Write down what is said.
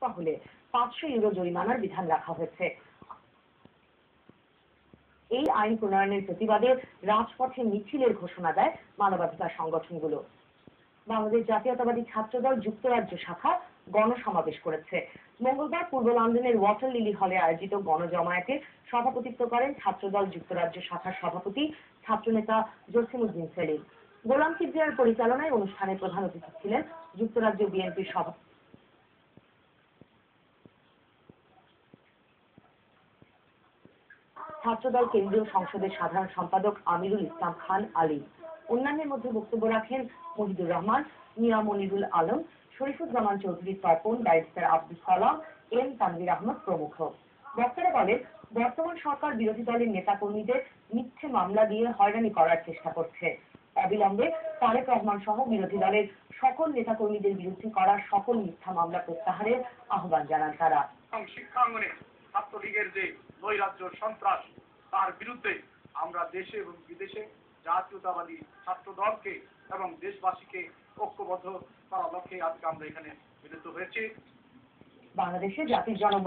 মুনাফা হলে 500 ইউরো জরিমানার বিধান রাখা হয়েছে। এই আইন প্রণয়নের প্রতিবাদে রাজপথে মিছিলের ঘোষণা দেয় মানবাধিকার সংগঠনগুলো। বাংলাদেশ জাতীয়তাবাদী ছাত্রদল যুক্তরাজ্য শাখা গণসমাবেশ করেছে। মঙ্গলবার পূর্ব লন্ডনের ওয়াটার লিলি হলে আয়োজিত গণজমায়েতে সভাপতিত্ব করেন ছাত্রদল যুক্তরাজ্য শাখার সভাপতি ছাত্রনেতা জসিমউদ্দিন সেলিম। গোলাম কিবরিয়ার পরিচালনায় অনুষ্ঠানে প্রধান অতিথি ছিলেন যুক্তরাজ্য বিএনপির সভাপতি ছাত্রদল কেন্দ্রীয় সংসদের সাধারণ সম্পাদক আমিরুল ইসলাম খান আলী। অন্যান্যের মধ্যে বক্তব্য রাখেন মহিদুর রহমান, মিয়া মনিরুল আলম, শরীফুজ্জামান চৌধুরী তর্পণ, ব্যারিস্টার আব্দুল সালাম, এম তানভীর আহমদ প্রমুখ। বক্তারা বলেন, বর্তমান সরকার বিরোধী দলের নেতাকর্মীদের মিথ্যে মামলা দিয়ে হয়রানি করার চেষ্টা করছে। অবিলম্বে তারেক রহমান সহ বিরোধী দলের সকল নেতাকর্মীদের বিরুদ্ধে করা সকল মিথ্যা মামলা প্রত্যাহারের আহ্বান জানান তারা। শিক্ষাঙ্গনে ছাত্রলীগের যে নৈরাজ্য সন্ত্রাস, তার বিরুদ্ধে আমরা দেশে এবং বিদেশে জাতীয়তাবাদী ছাত্র দলকে এবং দেশবাসীকে ঐক্যবদ্ধ করার লক্ষ্যে আজকে আমরা এখানে মিলিত হয়েছি। বাংলাদেশে জাতির জনক